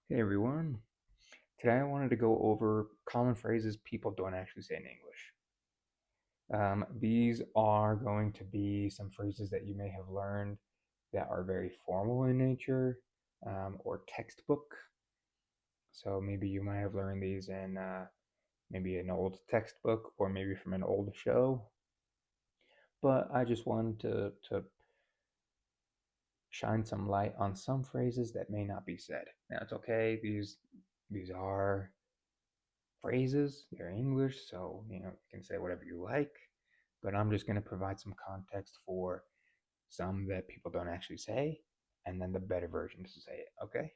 Hey everyone. Today I wanted to go over common phrases people don't actually say in English. These are going to be some phrases that you may have learned that are very formal in nature or textbook. So maybe you might have learned these in maybe an old textbook or maybe from an old show. But I just wanted to shine some light on some phrases that may not be said. Now it's okay. These are phrases, they're English, so you can say whatever you like. But I'm just going to provide some context for some that people don't actually say, and then the better versions to say it. Okay?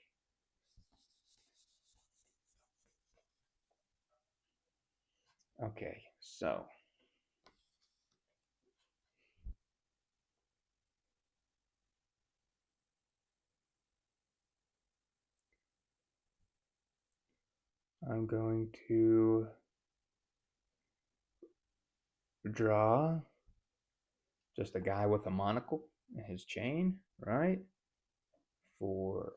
Okay. So I'm going to draw just a guy with a monocle and his chain, right? For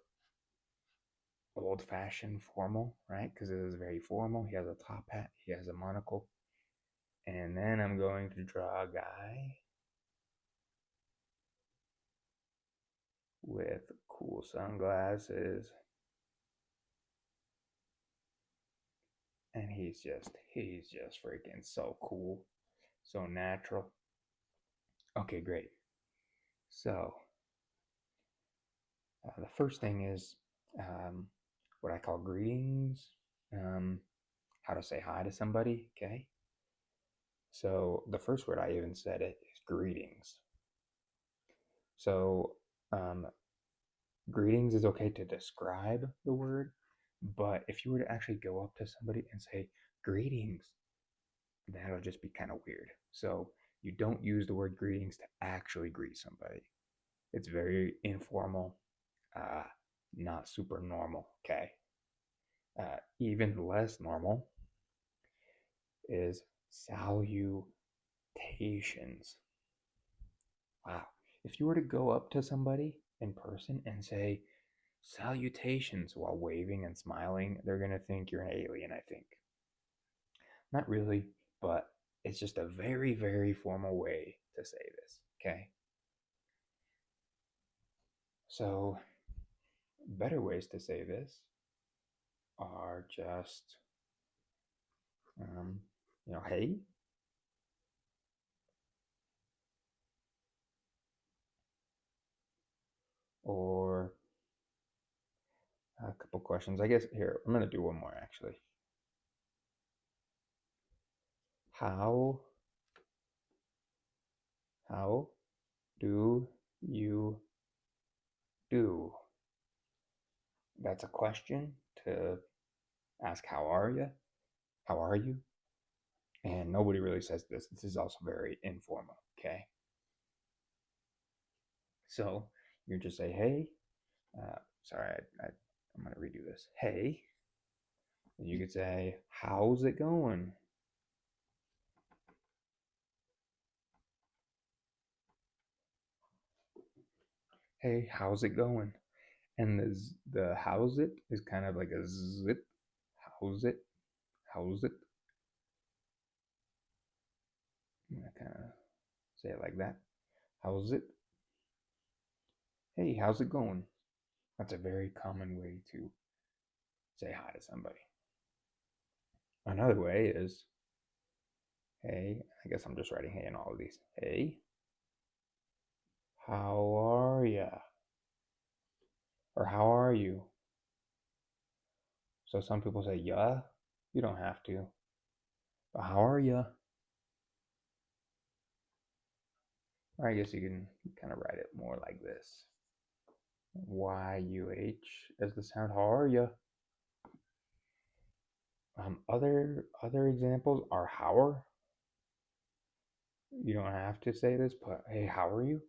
old fashioned formal, right? Because it is very formal. He has a top hat, he has a monocle. And then I'm going to draw a guy with cool sunglasses, and he's just freaking so cool, so natural. Okay, great. So the first thing is um, what I call greetings. Um, how to say hi to somebody. Okay. So the first word I even said it is greetings. So um, greetings is okay to describe the word, but if you were to actually go up to somebody and say greetings, that'll just be kind of weird. So you don't use the word greetings to actually greet somebody. It's very informal, uh, not super normal. Okay. Even less normal is salutations. Wow. If you were to go up to somebody in person and say salutations while waving and smiling, they're going to think you're an alien, I think. Not really, but it's just a very, very formal way to say this. Okay. So, better ways to say this are just, um, hey, or a couple questions. I guess here, I'm going to do one more actually. How, how do you do? That's a question to ask, how are you? How are you? And nobody really says this. This is also very informal. Okay. So you just say, hey, sorry, I'm going to redo this. Hey, and you could say, how's it going? Hey, how's it going? And the how's it is kind of like a zip. How's it? How's it? I kind of say it like that. How's it? Hey, how's it going? That's a very common way to say hi to somebody. Another way is, hey, I guess I'm just writing hey in all of these. Hey, how are ya? Or how are you? So some people say yeah. You don't have to. But how are ya? Or I guess you can kind of write it more like this. Y-U-H as the sound. How are ya? Other examples are hower. You don't have to say this, but hey, how are you?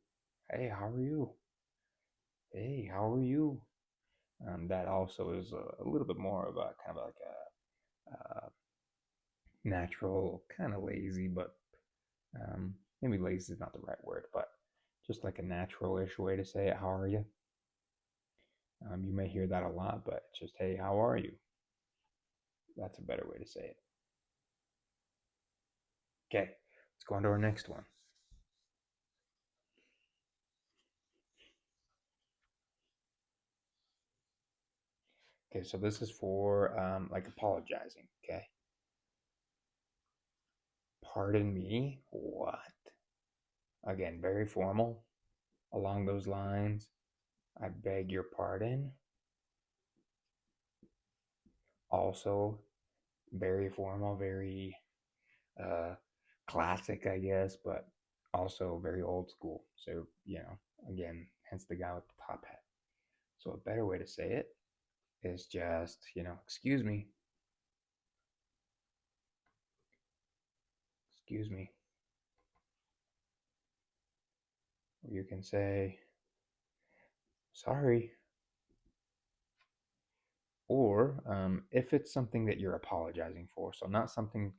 Hey, how are you? Hey, how are you? That also is a little bit more of a kind of like a natural, kind of lazy, but maybe lazy is not the right word, but just like a natural-ish way to say it. How are you? You may hear that a lot, but it's just, hey, how are you? That's a better way to say it. Okay, let's go on to our next one. Okay, so this is for like apologizing. Okay, pardon me. What? Again, very formal. Along those lines, I beg your pardon. Also, very formal, very uh, classic, I guess, but also very old school. So, again, hence the guy with the top hat. So, a better way to say it is just, excuse me, excuse me. Or you can say, sorry. Or if it's something that you're apologizing for, so not something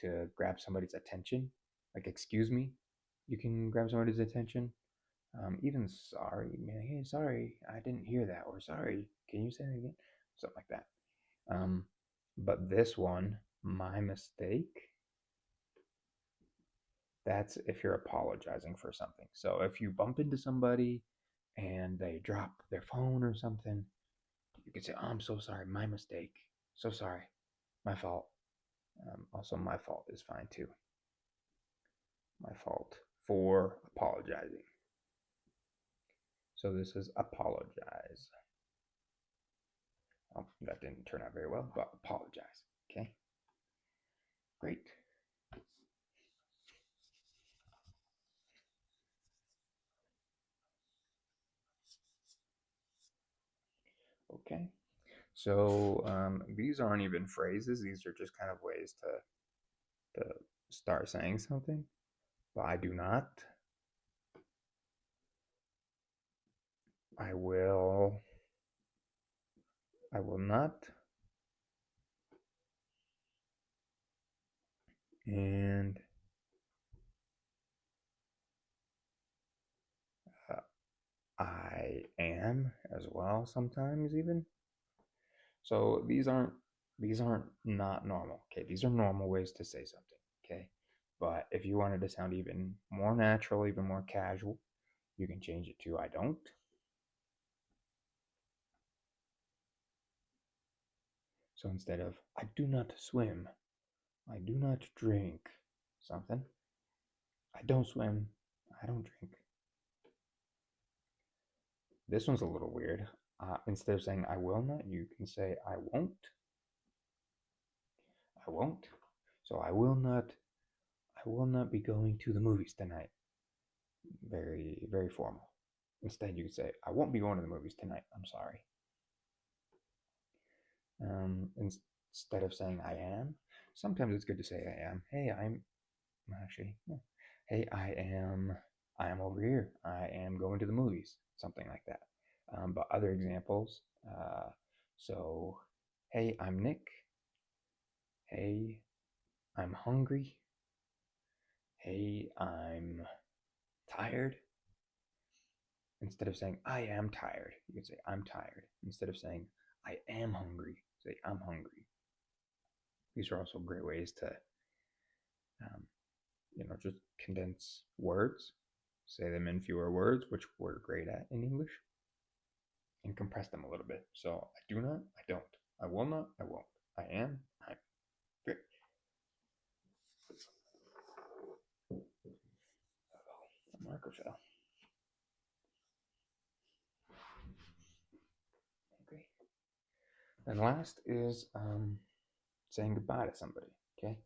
to grab somebody's attention, like, excuse me, you can grab somebody's attention. Even sorry, man, hey, sorry, I didn't hear that, or sorry, can you say that again? Something like that. But this one, my mistake, that's if you're apologizing for something. So if you bump into somebody and they drop their phone or something, you can say, oh, I'm so sorry, my mistake. So sorry, my fault. Also, my fault is fine too. My fault for apologizing. So this is apologize. Oh, that didn't turn out very well, but apologize. Okay, great. Okay, so these aren't even phrases. These are just kind of ways to start saying something. But I do not. I will. I will not. And uh, I am as well sometimes even. So these aren't not normal. Okay, these are normal ways to say something. Okay, but if you wanted to sound even more natural, even more casual, you can change it to I don't. So instead of I do not swim, I do not drink something. I don't swim, I don't drink. This one's a little weird. Instead of saying I will not, you can say I won't. I won't. So I will not. I will not be going to the movies tonight. Very, very formal. Instead, you could say I won't be going to the movies tonight. I'm sorry. Instead of saying I am, sometimes it's good to say I am. Hey, I'm actually. No. Hey, I am. I am over here. I am going to the movies. Something like that. But other examples. So, hey, I'm Nick. Hey, I'm hungry. Hey, I'm tired. Instead of saying I am tired, you can say I'm tired. Instead of saying I am hungry, say I'm hungry. These are also great ways to, um, just condense words, say them in fewer words, which we're great at in English, and compress them a little bit. So I do not, I don't. I will not, I won't. I am, I'm. Great. The marker fell. Okay. And last is saying goodbye to somebody. Okay.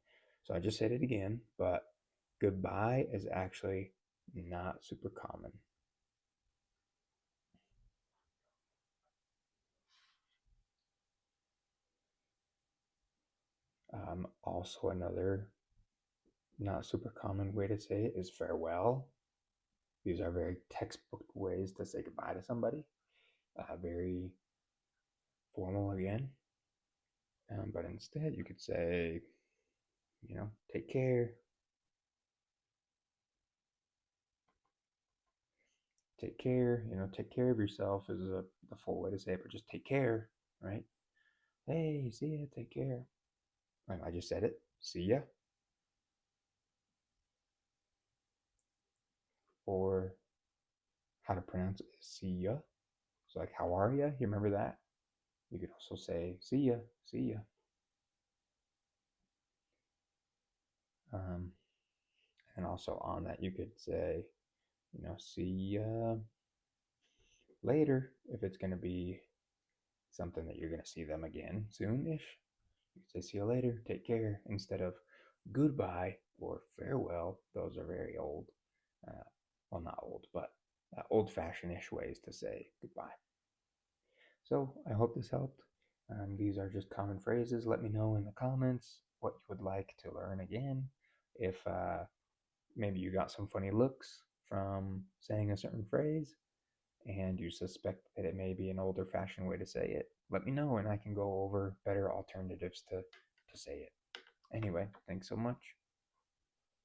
So I just said it again, but goodbye is actually not super common. Also, another not super common way to say it is farewell. These are very textbook ways to say goodbye to somebody. Very formal again. But instead, you could say, take care. Take care. Take care of yourself is the full way to say it, but just take care, right? Hey, see ya, take care. I just said it. See ya. Or how to pronounce it is see ya. So like, how are ya? You remember that? You could also say see ya, see ya. Um, and also on that, you could say, see ya later if it's going to be something that you're going to see them again soon-ish. You could say see you later, take care, instead of goodbye or farewell. Those are very old. Uh, well, not old, but old-fashioned-ish ways to say goodbye. So I hope this helped. These are just common phrases. Let me know in the comments what you would like to learn again. If maybe you got some funny looks from saying a certain phrase and you suspect that it may be an older fashioned way to say it, let me know and I can go over better alternatives to say it. Anyway, thanks so much.